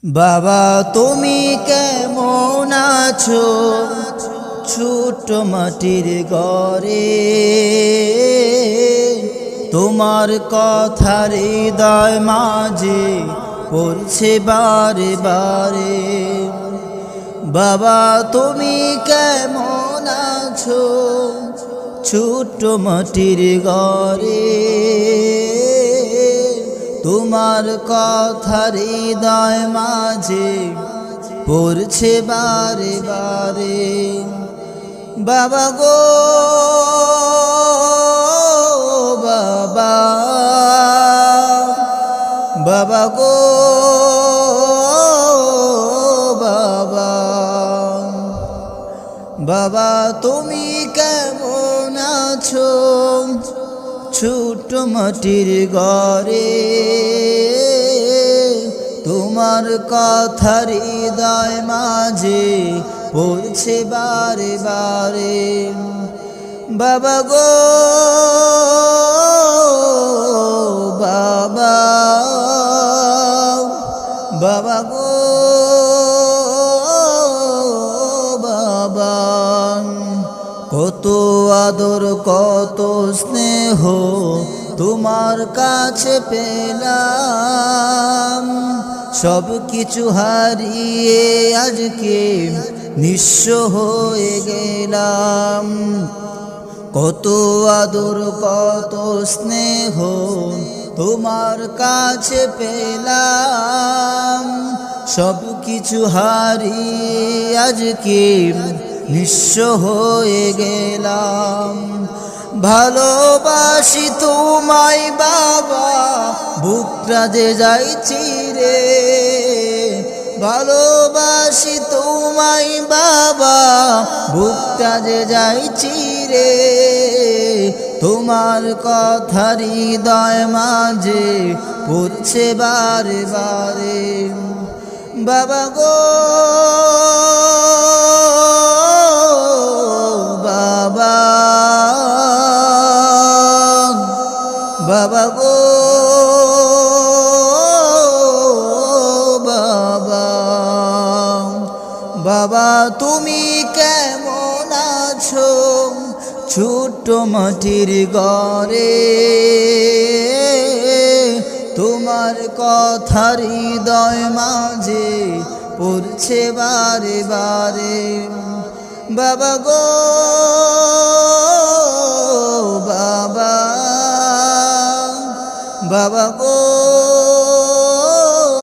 বাবা তুমি কেমন আছো ছোট মাটির ঘরে, তোমার কথা হৃদয় মাঝে পড়ছে বারে বারে। বাবা তুমি কেমন আছো ছোট মাটির ঘরে, তোমার কথা হৃদয় মাঝে পড়ছে বারে বারে। বাবা গো বাবা, বাবা গো বাবা, বাবা তুমি কেমন আছো ছোট মাটির ঘরে, তোমার কথা হৃদয় মাঝে পড়ছে বারে বারে। বাবা গো বাবা, বাবা গো বাবা, কত আদর কত স্নেহ তোমার কাছে পেলাম, সব কিছু হারিয়ে আজকে নিঃস্ব হয়ে গেলাম। কত আদর কত স্নেহ তোমার কাছে পেলাম, সব কিছু হারিয়ে আজকে নিঃস্ব হয়ে গেলাম। ভালোবাসি তোমায় বাবা বুকটা যে যাইছি রে, ভালোবাসি তোমায় বাবা বুকটা যে যাইছি রে, তোমার কথা হৃদয় মাঝে পড়ছে বারে বারে। বাবা গো বাবা, বাবা গো বাবা, বাবা তুমি কেমন আছো ছোট মাটির ঘরে, তোমার কথা হৃদয় মাঝে পড়ছে বারে বারে। বাবা গো বাবা, বাবা গো